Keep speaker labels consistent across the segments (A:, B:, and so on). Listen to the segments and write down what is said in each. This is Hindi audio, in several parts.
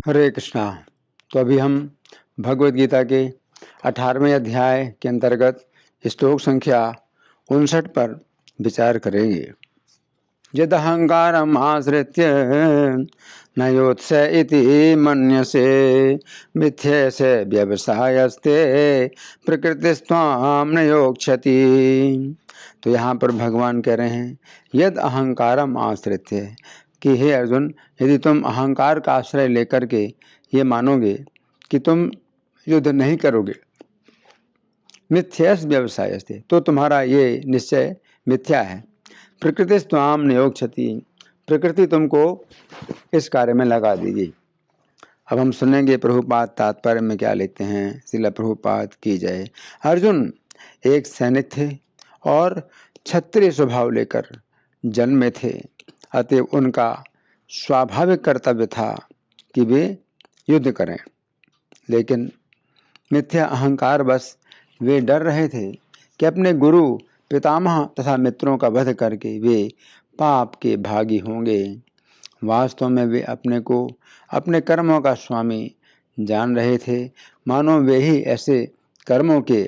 A: हरे कृष्णा। तो अभी हम भगवद गीता के 18वें अध्याय के अंतर्गत श्लोक संख्या 59 पर विचार करेंगे। यद अहंकारम आश्रित्य न योत्स इति मन्यसे मिथ्यसे व्यवसायस्ते प्रकृतिस्त्वाम न योक्ष्यति। तो यहाँ पर भगवान कह रहे हैं यद अहंकारम आश्रित्य कि हे अर्जुन, यदि तुम अहंकार का आश्रय लेकर के ये मानोगे कि तुम युद्ध नहीं करोगे, मिथ्यस व्यवसाय से, तो तुम्हारा ये निश्चय मिथ्या है। प्रकृति स्वाम नियोक्ष्यति, प्रकृति तुमको इस कार्य में लगा देगी। अब हम सुनेंगे प्रभुपाद तात्पर्य में क्या लिखते हैं। श्रील प्रभुपाद की जय। अर्जुन एक सैनिक थे और क्षत्रिय स्वभाव लेकर जन्मे थे, अतएव उनका स्वाभाविक कर्तव्य था कि वे युद्ध करें, लेकिन मिथ्या अहंकार बस वे डर रहे थे कि अपने गुरु पितामह तथा मित्रों का वध करके वे पाप के भागी होंगे। वास्तव में वे अपने को अपने कर्मों का स्वामी जान रहे थे, मानो वे ही ऐसे कर्मों के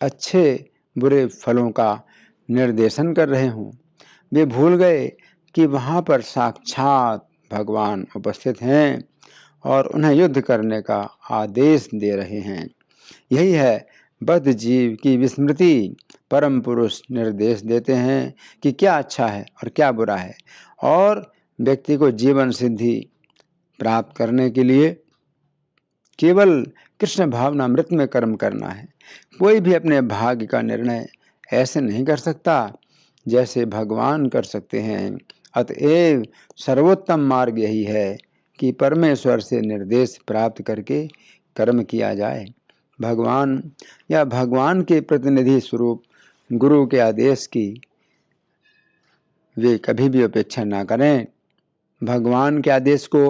A: अच्छे बुरे फलों का निर्देशन कर रहे हों। वे भूल गए कि वहाँ पर साक्षात भगवान उपस्थित हैं और उन्हें युद्ध करने का आदेश दे रहे हैं। यही है बद्ध जीव की विस्मृति। परम पुरुष निर्देश देते हैं कि क्या अच्छा है और क्या बुरा है, और व्यक्ति को जीवन सिद्धि प्राप्त करने के लिए केवल कृष्ण भावनामृत में कर्म करना है। कोई भी अपने भाग्य का निर्णय ऐसे नहीं कर सकता जैसे भगवान कर सकते हैं। अतएव सर्वोत्तम मार्ग यही है कि परमेश्वर से निर्देश प्राप्त करके कर्म किया जाए। भगवान या भगवान के प्रतिनिधि स्वरूप गुरु के आदेश की वे कभी भी उपेक्षा ना करें। भगवान के आदेश को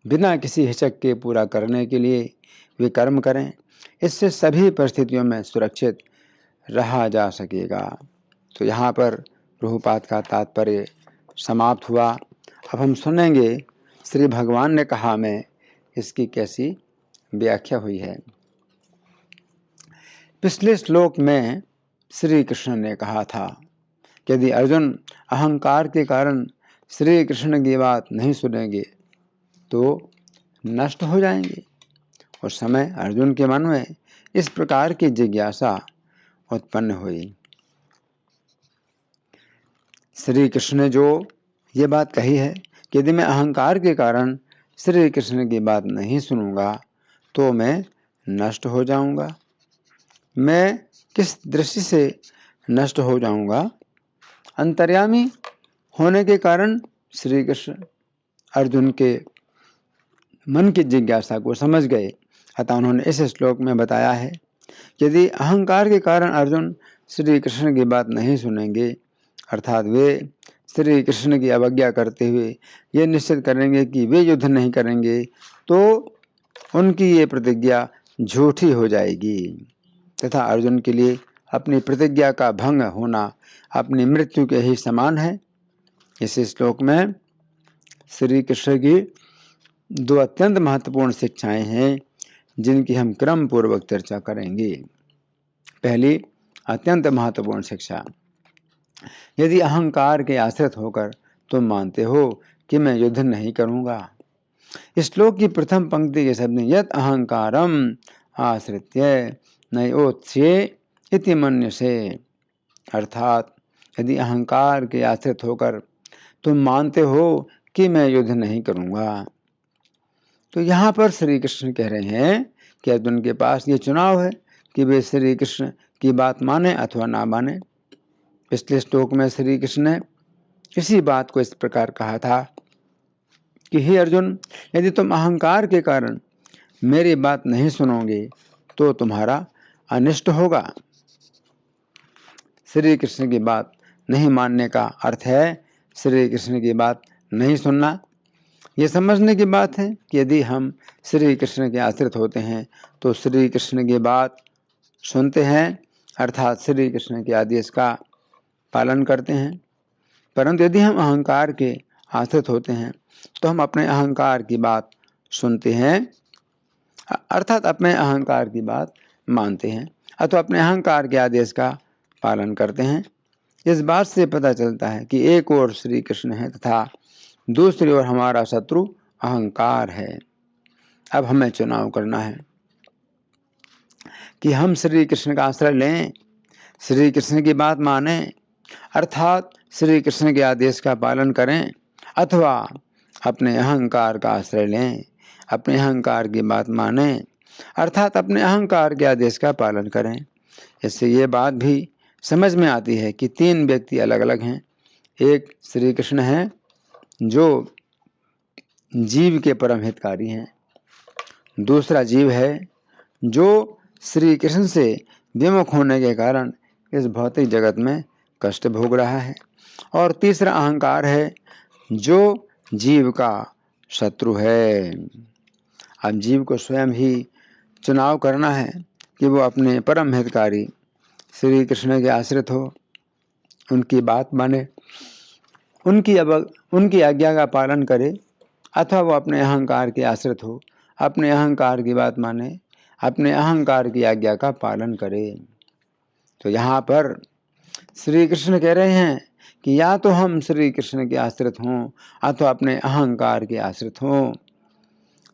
A: बिना किसी हिचक के पूरा करने के लिए वे कर्म करें। इससे सभी परिस्थितियों में सुरक्षित रहा जा सकेगा। तो यहाँ पर प्रभुपाद का तात्पर्य समाप्त हुआ। अब हम सुनेंगे श्री भगवान ने कहा में इसकी कैसी व्याख्या हुई है। पिछले श्लोक में श्री कृष्ण ने कहा था कि यदि अर्जुन अहंकार के कारण श्री कृष्ण की बात नहीं सुनेंगे तो नष्ट हो जाएंगे। उस समय अर्जुन के मन में इस प्रकार की जिज्ञासा उत्पन्न हुई। श्री कृष्ण ने जो ये बात कही है कि यदि मैं अहंकार के कारण श्री कृष्ण की बात नहीं सुनूंगा तो मैं नष्ट हो जाऊंगा। मैं किस दृष्टि से नष्ट हो जाऊंगा? अंतर्यामी होने के कारण श्री कृष्ण अर्जुन के मन की जिज्ञासा को समझ गए। अतः उन्होंने इस श्लोक में बताया है कि यदि अहंकार के कारण अर्जुन श्री कृष्ण की बात नहीं सुनेंगे, अर्थात वे श्री कृष्ण की अवज्ञा करते हुए ये निश्चित करेंगे कि वे युद्ध नहीं करेंगे, तो उनकी ये प्रतिज्ञा झूठी हो जाएगी तथा अर्जुन के लिए अपनी प्रतिज्ञा का भंग होना अपनी मृत्यु के ही समान है। इस श्लोक में श्री कृष्ण की दो अत्यंत महत्वपूर्ण शिक्षाएं हैं जिनकी हम क्रम पूर्वक चर्चा करेंगे। पहली अत्यंत महत्वपूर्ण शिक्षा, यदि अहंकार के आश्रित होकर तुम मानते हो कि मैं युद्ध नहीं करूंगा। इस श्लोक की प्रथम पंक्ति के शब्द यत् अहंकारम आश्रित्य नयोत्स्ये इति मन्यसे, अर्थात यदि अहंकार के आश्रित होकर तुम मानते हो कि मैं युद्ध नहीं करूंगा। तो यहाँ पर श्री कृष्ण कह रहे हैं कि अर्जुन के पास ये चुनाव है कि वे श्री कृष्ण की बात माने अथवा ना माने। पिछले श्लोक में श्री कृष्ण ने इसी बात को इस प्रकार कहा था कि हे अर्जुन, यदि तुम अहंकार के कारण मेरी बात नहीं सुनोगे तो तुम्हारा अनिष्ट होगा। श्री कृष्ण की बात नहीं मानने का अर्थ है श्री कृष्ण की बात नहीं सुनना। ये समझने की बात है कि यदि हम श्री कृष्ण के आश्रित होते हैं तो श्री कृष्ण की बात सुनते हैं, अर्थात श्री कृष्ण के आदेश का पालन करते हैं। परंतु यदि हम अहंकार के आश्रित होते हैं तो हम अपने अहंकार की बात सुनते हैं, अर्थात अपने अहंकार की बात मानते हैं अथवा अपने अहंकार के आदेश का पालन करते हैं। इस बात से पता चलता है कि एक ओर श्री कृष्ण है तथा दूसरी ओर हमारा शत्रु अहंकार है। अब हमें चुनाव करना है कि हम श्री कृष्ण का आश्रय लें, श्री कृष्ण की बात माने अर्थात श्री कृष्ण के आदेश का पालन करें, अथवा अपने अहंकार का आश्रय लें, अपने अहंकार की बात माने अर्थात अपने अहंकार के आदेश का पालन करें। इससे ये बात भी समझ में आती है कि तीन व्यक्ति अलग अलग हैं। एक श्री कृष्ण है जो जीव के परम हितकारी हैं, दूसरा जीव है जो श्री कृष्ण से विमुख होने के कारण इस भौतिक जगत में कष्ट भोग रहा है, और तीसरा अहंकार है जो जीव का शत्रु है। अब जीव को स्वयं ही चुनाव करना है कि वो अपने परम हितकारी श्री कृष्ण के आश्रित हो, उनकी बात माने, उनकी आज्ञा का पालन करे, अथवा वो अपने अहंकार के आश्रित हो, अपने अहंकार की बात माने, अपने अहंकार की आज्ञा का पालन करे। तो यहाँ पर श्री कृष्ण कह रहे हैं कि या तो हम श्री कृष्ण के आश्रित हों अथवा अपने अहंकार के आश्रित हों।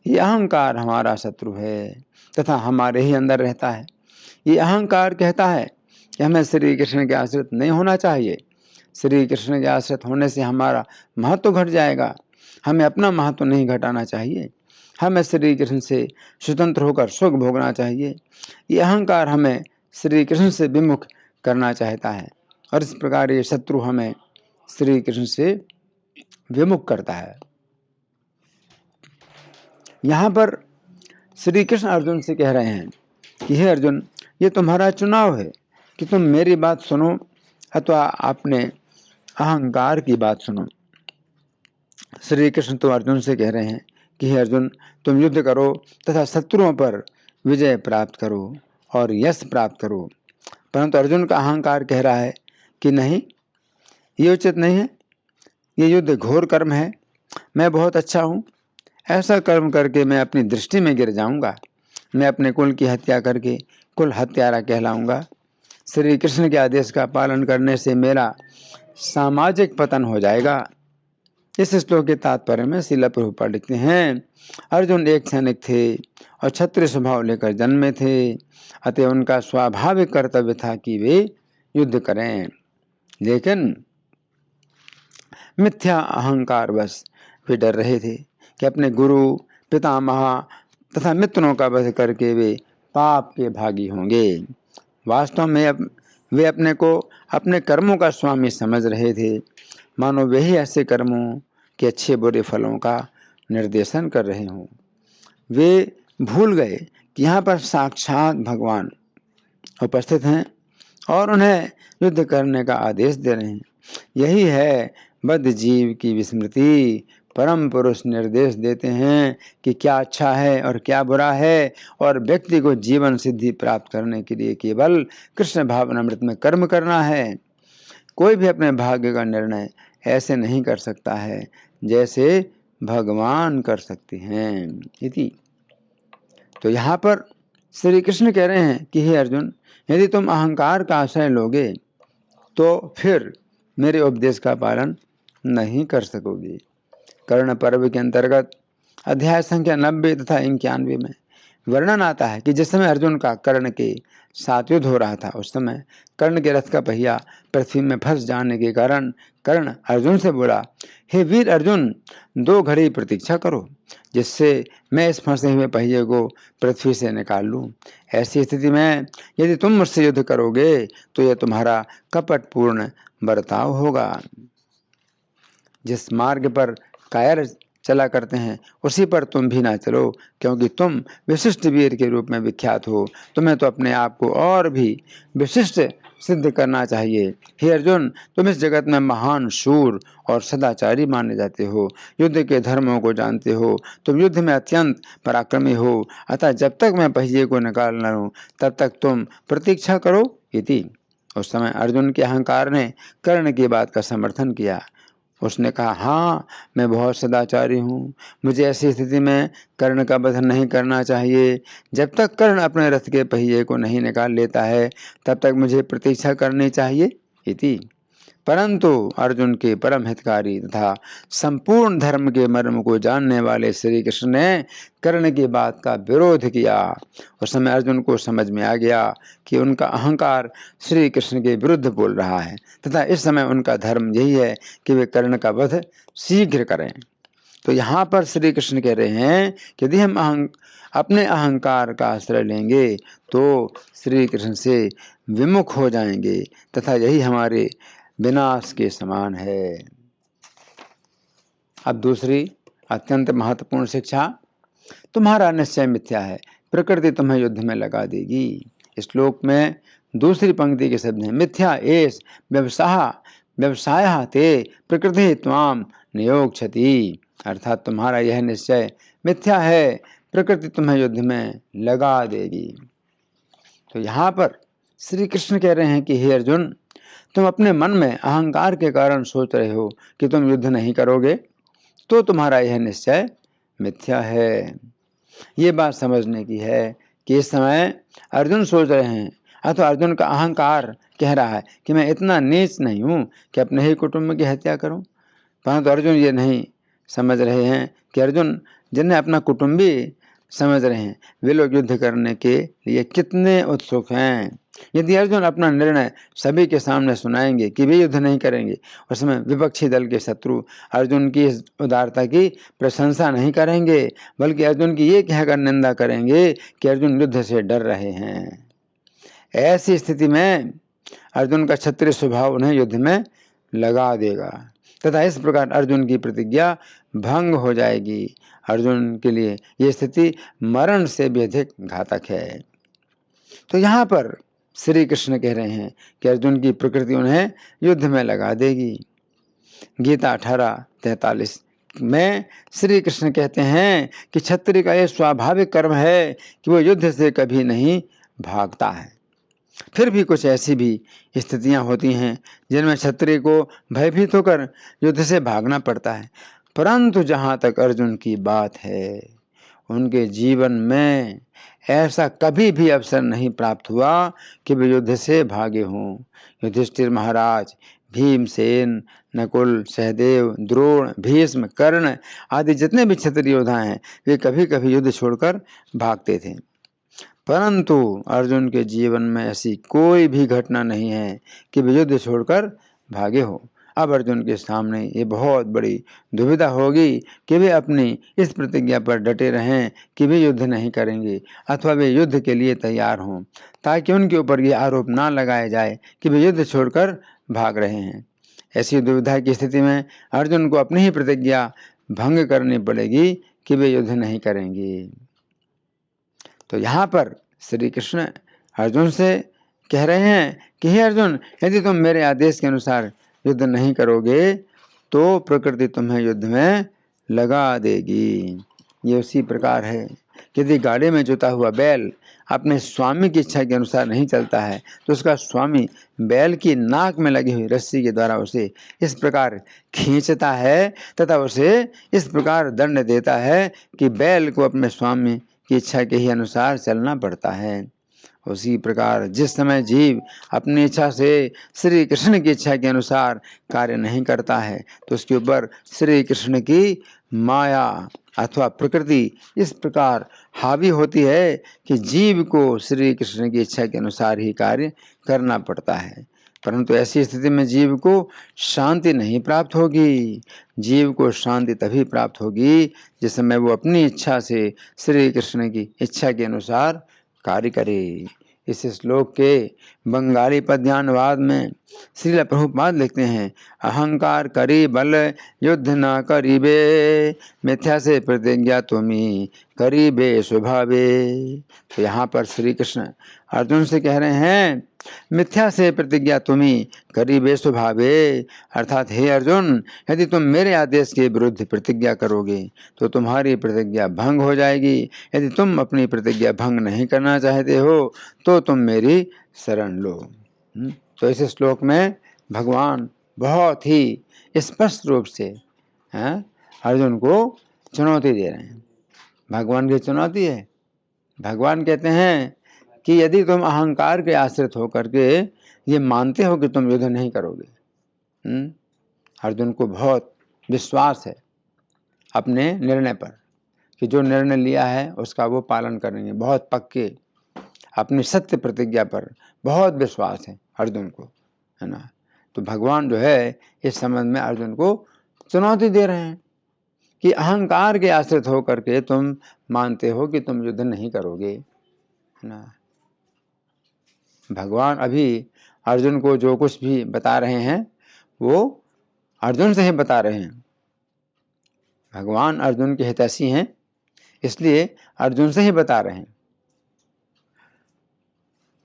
A: ये अहंकार हमारा शत्रु है तथा हमारे ही अंदर रहता है। ये अहंकार कहता है कि हमें श्री कृष्ण के आश्रित नहीं होना चाहिए, श्री कृष्ण के आश्रित होने से हमारा महत्व घट जाएगा, हमें अपना महत्व नहीं घटाना चाहिए, हमें श्री कृष्ण से स्वतंत्र होकर सुख भोगना चाहिए। ये अहंकार हमें श्री कृष्ण से विमुख करना चाहता है, और इस प्रकार ये शत्रु हमें श्री कृष्ण से विमुख करता है। यहाँ पर श्री कृष्ण अर्जुन से कह रहे हैं कि हे अर्जुन, ये तुम्हारा चुनाव है कि तुम मेरी बात सुनो अथवा अपने अहंकार की बात सुनो। श्री कृष्ण तो अर्जुन से कह रहे हैं कि हे अर्जुन, तुम युद्ध करो तथा शत्रुओं पर विजय प्राप्त करो और यश प्राप्त करो। परंतु अर्जुन का अहंकार कह रहा है कि नहीं, ये उचित नहीं है, ये युद्ध घोर कर्म है, मैं बहुत अच्छा हूँ, ऐसा कर्म करके मैं अपनी दृष्टि में गिर जाऊंगा, मैं अपने कुल की हत्या करके कुल हत्यारा कहलाऊंगा। श्री कृष्ण के आदेश का पालन करने से मेरा सामाजिक पतन हो जाएगा। इस श्लोक के तात्पर्य में श्रील प्रभुपाद लिखते हैं, अर्जुन एक सैनिक थे और क्षत्रिय स्वभाव लेकर जन्मे थे, अतः उनका स्वाभाविक कर्तव्य था कि वे युद्ध करें, लेकिन मिथ्या अहंकार बस वे डर रहे थे कि अपने गुरु, पितामह तथा मित्रों का वध करके वे पाप के भागी होंगे। वास्तव में वे अपने को अपने कर्मों का स्वामी समझ रहे थे, मानो वे ही ऐसे कर्मों के अच्छे बुरे फलों का निर्देशन कर रहे हों। वे भूल गए कि यहाँ पर साक्षात भगवान उपस्थित हैं और उन्हें युद्ध करने का आदेश दे रहे हैं। यही है बद्ध जीव की विस्मृति। परम पुरुष निर्देश देते हैं कि क्या अच्छा है और क्या बुरा है, और व्यक्ति को जीवन सिद्धि प्राप्त करने के लिए केवल कृष्ण भावनामृत में कर्म करना है। कोई भी अपने भाग्य का निर्णय ऐसे नहीं कर सकता है जैसे भगवान कर सकते हैं। इति। तो यहाँ पर श्री कृष्ण कह रहे हैं कि हे अर्जुन, यदि तुम अहंकार का आश्रय लोगे तो फिर मेरे उपदेश का पालन नहीं कर सकोगे। कर्ण पर्व के अंतर्गत अध्याय संख्या 90 तथा 91 में वर्णन आता है कि जिस समय अर्जुन का कर्ण के साथ युद्ध हो रहा था, उस समय कर्ण के रथ का पहिया पृथ्वी में फंस जाने के कारण कर्ण अर्जुन से बोला, हे वीर अर्जुन, 2 घड़ी प्रतीक्षा करो जिससे मैं इस फंसे हुए पहिए को पृथ्वी से निकाल लूं। ऐसी स्थिति में यदि तुम मुझसे युद्ध करोगे तो यह तुम्हारा कपटपूर्ण बर्ताव होगा। जिस मार्ग पर कायर चला करते हैं उसी पर तुम भी ना चलो, क्योंकि तुम विशिष्ट वीर के रूप में विख्यात हो। तुम्हें तो अपने आप को और भी विशिष्ट सिद्ध करना चाहिए। हे अर्जुन, तुम इस जगत में महान शूर और सदाचारी माने जाते हो, युद्ध के धर्मों को जानते हो, तुम युद्ध में अत्यंत पराक्रमी हो, अतः जब तक मैं पहिए को निकाल न लूं तब तक तुम प्रतीक्षा करो। इति। उस समय अर्जुन के अहंकार ने कर्ण की बात का समर्थन किया। उसने कहा, हाँ मैं बहुत सदाचारी हूँ, मुझे ऐसी स्थिति में कर्ण का वध नहीं करना चाहिए। जब तक कर्ण अपने रथ के पहिए को नहीं निकाल लेता है तब तक मुझे प्रतीक्षा करनी चाहिए इति। परंतु अर्जुन के परम हितकारी तथा संपूर्ण धर्म के मर्म को जानने वाले श्री कृष्ण ने कर्ण की बात का विरोध किया। उस समय अर्जुन को समझ में आ गया कि उनका अहंकार श्री कृष्ण के विरुद्ध बोल रहा है तथा इस समय उनका धर्म यही है कि वे कर्ण का वध शीघ्र करें। तो यहाँ पर श्री कृष्ण कह रहे हैं कि यदि हम अपने अहंकार का आश्रय लेंगे तो श्री कृष्ण से विमुख हो जाएंगे तथा यही हमारे विनाश के समान है। अब दूसरी अत्यंत महत्वपूर्ण शिक्षा, तुम्हारा निश्चय मिथ्या है, प्रकृति तुम्हें युद्ध में लगा देगी। इस श्लोक में दूसरी पंक्ति के शब्द हैं, मिथ्या एष व्यवसाय ते प्रकृति त्वाम नियोक्ष्यति। अर्थात तुम्हारा यह निश्चय मिथ्या है, प्रकृति तुम्हें युद्ध में लगा देगी। तो यहाँ पर श्री कृष्ण कह रहे हैं कि हे अर्जुन, तुम अपने मन में अहंकार के कारण सोच रहे हो कि तुम युद्ध नहीं करोगे, तो तुम्हारा यह निश्चय मिथ्या है। ये बात समझने की है कि इस समय अर्जुन सोच रहे हैं अथवा अर्जुन का अहंकार कह रहा है कि मैं इतना नीच नहीं हूँ कि अपने ही कुटुंब की हत्या करूँ। परंतु अर्जुन ये नहीं समझ रहे हैं कि अर्जुन जिन्हें अपना कुटुंबी समझ रहे हैं वे लोग युद्ध करने के लिए कितने उत्सुक हैं। यदि अर्जुन अपना निर्णय सभी के सामने सुनाएंगे कि वे युद्ध नहीं करेंगे, उस समय विपक्षी दल के शत्रु अर्जुन की इस उदारता की प्रशंसा नहीं करेंगे, बल्कि अर्जुन की ये कहकर निंदा करेंगे कि अर्जुन युद्ध से डर रहे हैं। ऐसी स्थिति में अर्जुन का क्षत्रिय स्वभाव उन्हें युद्ध में लगा देगा तथा इस प्रकार अर्जुन की प्रतिज्ञा भंग हो जाएगी। अर्जुन के लिए यह स्थिति मरण से भी अधिक घातक है। तो यहाँ पर श्री कृष्ण कह रहे हैं कि अर्जुन की प्रकृति उन्हें युद्ध में लगा देगी। गीता 18:43 में श्री कृष्ण कहते हैं कि क्षत्रिय का यह स्वाभाविक कर्म है कि वो युद्ध से कभी नहीं भागता है। फिर भी कुछ ऐसी भी स्थितियां होती हैं जिनमें क्षत्रिय को भयभीत होकर युद्ध से भागना पड़ता है, परंतु जहां तक अर्जुन की बात है उनके जीवन में ऐसा कभी भी अवसर नहीं प्राप्त हुआ कि वे युद्ध से भागे हों। युधिष्ठिर महाराज, भीमसेन, नकुल, सहदेव, द्रोण, भीष्म, कर्ण आदि जितने भी क्षत्रिय योद्धा हैं वे कभी कभी युद्ध छोड़कर भागते थे, परंतु अर्जुन के जीवन में ऐसी कोई भी घटना नहीं है कि वे युद्ध छोड़कर भागे हो। अब अर्जुन के सामने ये बहुत बड़ी दुविधा होगी कि वे अपनी इस प्रतिज्ञा पर डटे रहें कि वे युद्ध नहीं करेंगे अथवा वे युद्ध के लिए तैयार हों, ताकि उनके ऊपर ये आरोप ना लगाया जाए कि वे युद्ध छोड़कर भाग रहे हैं। ऐसी दुविधा की स्थिति में अर्जुन को अपनी ही प्रतिज्ञा भंग करनी पड़ेगी कि वे युद्ध नहीं करेंगे। तो यहाँ पर श्री कृष्ण अर्जुन से कह रहे हैं कि हे अर्जुन, यदि तुम मेरे आदेश के अनुसार युद्ध नहीं करोगे तो प्रकृति तुम्हें युद्ध में लगा देगी। ये उसी प्रकार है कि यदि गाड़ी में जोता हुआ बैल अपने स्वामी की इच्छा के अनुसार नहीं चलता है तो उसका स्वामी बैल की नाक में लगी हुई रस्सी के द्वारा उसे इस प्रकार खींचता है तथा उसे इस प्रकार दंड देता है कि बैल को अपने स्वामी की इच्छा के ही अनुसार चलना पड़ता है। उसी प्रकार जिस समय जीव अपनी इच्छा से श्री कृष्ण की इच्छा के अनुसार कार्य नहीं करता है तो उसके ऊपर श्री कृष्ण की माया अथवा प्रकृति इस प्रकार हावी होती है कि जीव को श्री कृष्ण की इच्छा के अनुसार ही कार्य करना पड़ता है। परंतु ऐसी स्थिति में जीव को शांति नहीं प्राप्त होगी। जीव को शांति तभी प्राप्त होगी जिस समय वो अपनी इच्छा से श्री कृष्ण की इच्छा के अनुसार कार्य करे। इस श्लोक के बंगाली पद्यानुवाद में श्रील प्रभुपाद लिखते हैं, अहंकार करी बल युद्ध न करीबे, मिथ्या से प्रतिज्ञा तुम्ही करीबे स्वभावे। तो यहाँ पर श्री कृष्ण अर्जुन से कह रहे हैं, मिथ्या से प्रतिज्ञा तुम्ही करीबे स्वभावे, अर्थात हे अर्जुन, यदि तुम मेरे आदेश के विरुद्ध प्रतिज्ञा करोगे तो तुम्हारी प्रतिज्ञा भंग हो जाएगी। यदि तुम अपनी प्रतिज्ञा भंग नहीं करना चाहते हो तो तुम मेरी शरण लो। तो इस श्लोक में भगवान बहुत ही स्पष्ट रूप से अर्जुन को चुनौती दे रहे हैं। भगवान की चुनौती है। भगवान कहते हैं कि यदि तुम अहंकार के आश्रित होकर के ये मानते हो कि तुम युद्ध नहीं करोगे, अर्जुन को बहुत विश्वास है अपने निर्णय पर कि जो निर्णय लिया है उसका वो पालन करेंगे, बहुत पक्के, अपनी सत्य प्रतिज्ञा पर बहुत विश्वास है अर्जुन को, है ना। तो भगवान जो है इस संबंध में अर्जुन को चुनौती दे रहे हैं कि अहंकार के आश्रित होकर के तुम मानते हो कि तुम युद्ध नहीं करोगे, है ना। भगवान अभी अर्जुन को जो कुछ भी बता रहे हैं वो अर्जुन से ही बता रहे हैं। भगवान अर्जुन के हितैषी हैं, इसलिए अर्जुन से ही बता रहे हैं।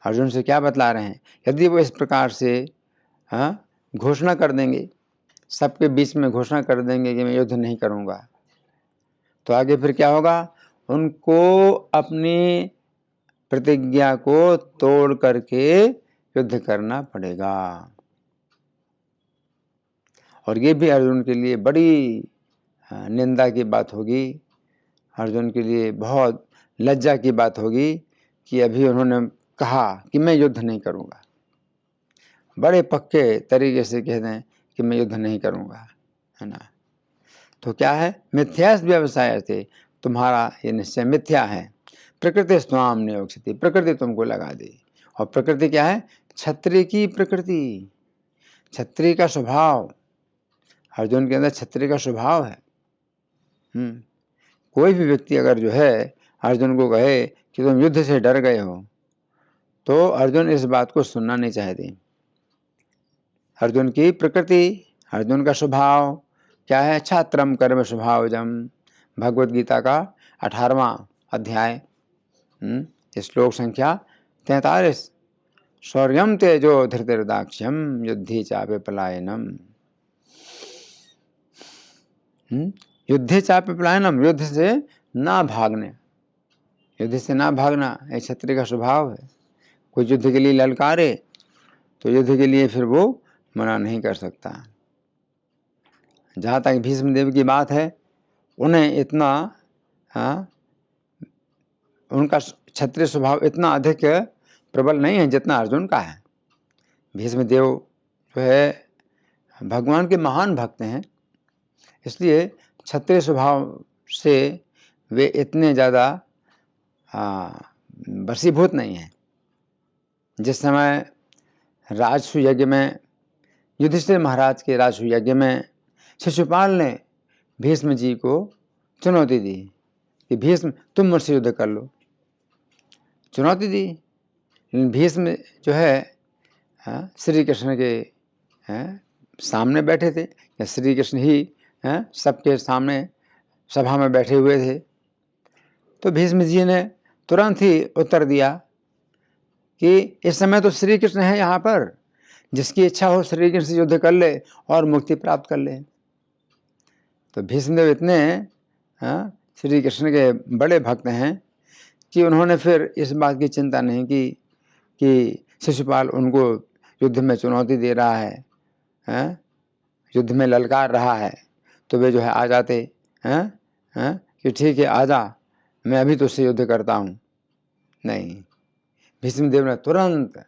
A: अर्जुन से क्या बतला रहे हैं? यदि वो इस प्रकार से घोषणा कर देंगे, सबके बीच में घोषणा कर देंगे कि मैं युद्ध नहीं करूंगा, तो आगे फिर क्या होगा? उनको अपनी प्रतिज्ञा को तोड़ करके युद्ध करना पड़ेगा। और ये भी अर्जुन के लिए बड़ी निंदा की बात होगी, अर्जुन के लिए बहुत लज्जा की बात होगी कि अभी उन्होंने कहा कि मैं युद्ध नहीं करूंगा, बड़े पक्के तरीके से कह दें कि मैं युद्ध नहीं करूंगा, है ना। तो क्या है? मिथ्या व्यवसाय थे, तुम्हारा ये निश्चय मिथ्या है। प्रकृति स्वाम नियोक्ष्यति, प्रकृति तुमको लगा दी। और प्रकृति क्या है? क्षत्रिय की प्रकृति, क्षत्रिय का स्वभाव। अर्जुन के अंदर क्षत्रिय का स्वभाव है। कोई भी व्यक्ति अगर जो है अर्जुन को कहे कि तुम युद्ध से डर गए हो, तो अर्जुन इस बात को सुनना नहीं चाहते। अर्जुन की प्रकृति, अर्जुन का स्वभाव क्या है? छात्रम कर्म स्वभावजम, भगवद गीता का 18वां अध्याय, श्लोक संख्या 43। शौर्यम तेजो धृतिर्दाक्ष्यम युद्धि चापे पलायनम। युद्धे चापे पलायनम, युद्ध से ना भागने, युद्ध से ना भागना एक क्षत्रिय का स्वभाव है। कोई युद्ध के लिए ललकारे तो युद्ध के लिए फिर वो मना नहीं कर सकता। जहाँ तक भीष्म देव की बात है, उन्हें इतना उनका क्षत्रिय स्वभाव इतना अधिक प्रबल नहीं है जितना अर्जुन का है। भीष्म देव जो है भगवान के महान भक्त हैं, इसलिए क्षत्रिय स्वभाव से वे इतने ज़्यादा वशीभूत नहीं हैं। जिस समय राजसु यज्ञ में, युधिष्ठिर महाराज के राजसु यज्ञ में शिशुपाल ने भीष्म जी को चुनौती दी कि भीष्म तुम मुझसे युद्ध कर लो, चुनौती दी। लेकिन भीष्म जो है श्री कृष्ण के सामने बैठे थे, या श्री कृष्ण ही सबके सामने सभा में बैठे हुए थे। तो भीष्म जी ने तुरंत ही उत्तर दिया कि इस समय तो श्री कृष्ण है यहाँ पर, जिसकी इच्छा हो श्री कृष्ण से युद्ध कर ले और मुक्ति प्राप्त कर ले। तो भीष्मदेव इतने श्री कृष्ण के बड़े भक्त हैं कि उन्होंने फिर इस बात की चिंता नहीं की कि शिशुपाल उनको युद्ध में चुनौती दे रहा है, युद्ध में ललकार रहा है, तो वे जो है आ जाते कि ठीक है आजा, मैं अभी तो उससे युद्ध करता हूँ। नहीं, भीष्मदेव ने तुरंत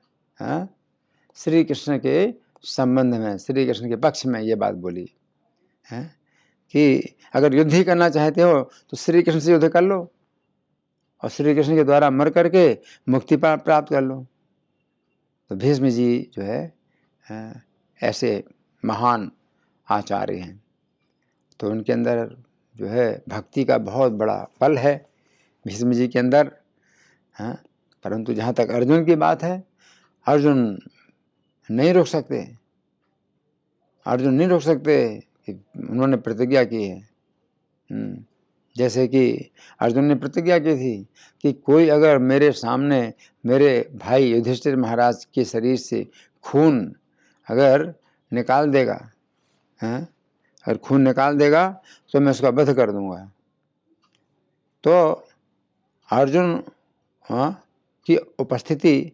A: श्री कृष्ण के संबंध में, श्री कृष्ण के पक्ष में ये बात बोली कि अगर युद्ध ही करना चाहते हो तो श्री कृष्ण से युद्ध कर लो और श्री कृष्ण के द्वारा मर करके मुक्ति प्राप्त कर लो। तो भीष्म जी जो है ऐसे महान आचार्य हैं, तो उनके अंदर जो है भक्ति का बहुत बड़ा बल है भीष्म जी के अंदर। परंतु जहाँ तक अर्जुन की बात है, अर्जुन नहीं रोक सकते, अर्जुन नहीं रोक सकते कि उन्होंने प्रतिज्ञा की है। जैसे कि अर्जुन ने प्रतिज्ञा की थी कि कोई अगर मेरे सामने मेरे भाई युधिष्ठिर महाराज के शरीर से खून अगर निकाल देगा, अगर खून निकाल देगा तो मैं उसका वध कर दूंगा। तो अर्जुन की उपस्थिति,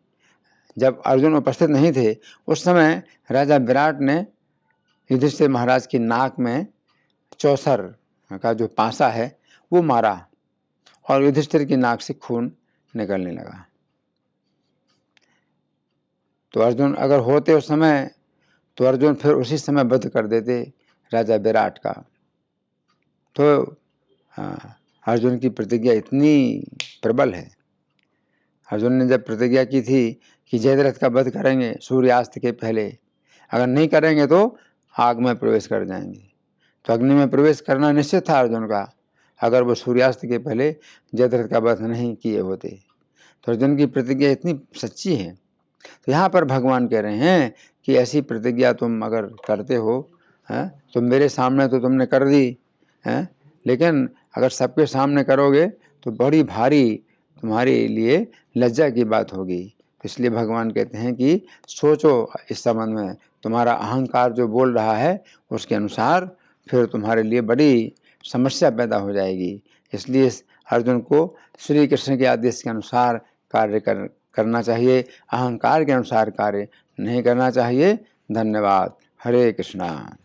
A: जब अर्जुन उपस्थित नहीं थे, उस समय राजा विराट ने युधिष्ठिर महाराज की नाक में चौसर का जो पासा है वो मारा और युधिष्ठिर की नाक से खून निकलने लगा। तो अर्जुन अगर होते उस समय तो अर्जुन फिर उसी समय वध कर देते राजा विराट का। तो अर्जुन की प्रतिज्ञा इतनी प्रबल है। अर्जुन ने जब प्रतिज्ञा की थी कि जयद्रथ का वध करेंगे सूर्यास्त के पहले, अगर नहीं करेंगे तो आग में प्रवेश कर जाएंगे। तो अग्नि में प्रवेश करना निश्चित था अर्जुन का, अगर वो सूर्यास्त के पहले जयद्रथ का वध नहीं किए होते। तो अर्जुन की प्रतिज्ञा इतनी सच्ची है। तो यहाँ पर भगवान कह रहे हैं कि ऐसी प्रतिज्ञा तुम अगर करते हो तो मेरे सामने तो तुमने कर दी लेकिन अगर सबके सामने करोगे तो बड़ी भारी तुम्हारे लिए लज्जा की बात होगी। तो इसलिए भगवान कहते हैं कि सोचो इस संबंध में, तुम्हारा अहंकार जो बोल रहा है उसके अनुसार फिर तुम्हारे लिए बड़ी समस्या पैदा हो जाएगी। इसलिए अर्जुन को श्री कृष्ण के आदेश के अनुसार कार्य करना चाहिए, अहंकार के अनुसार कार्य नहीं करना चाहिए। धन्यवाद। हरे कृष्णा।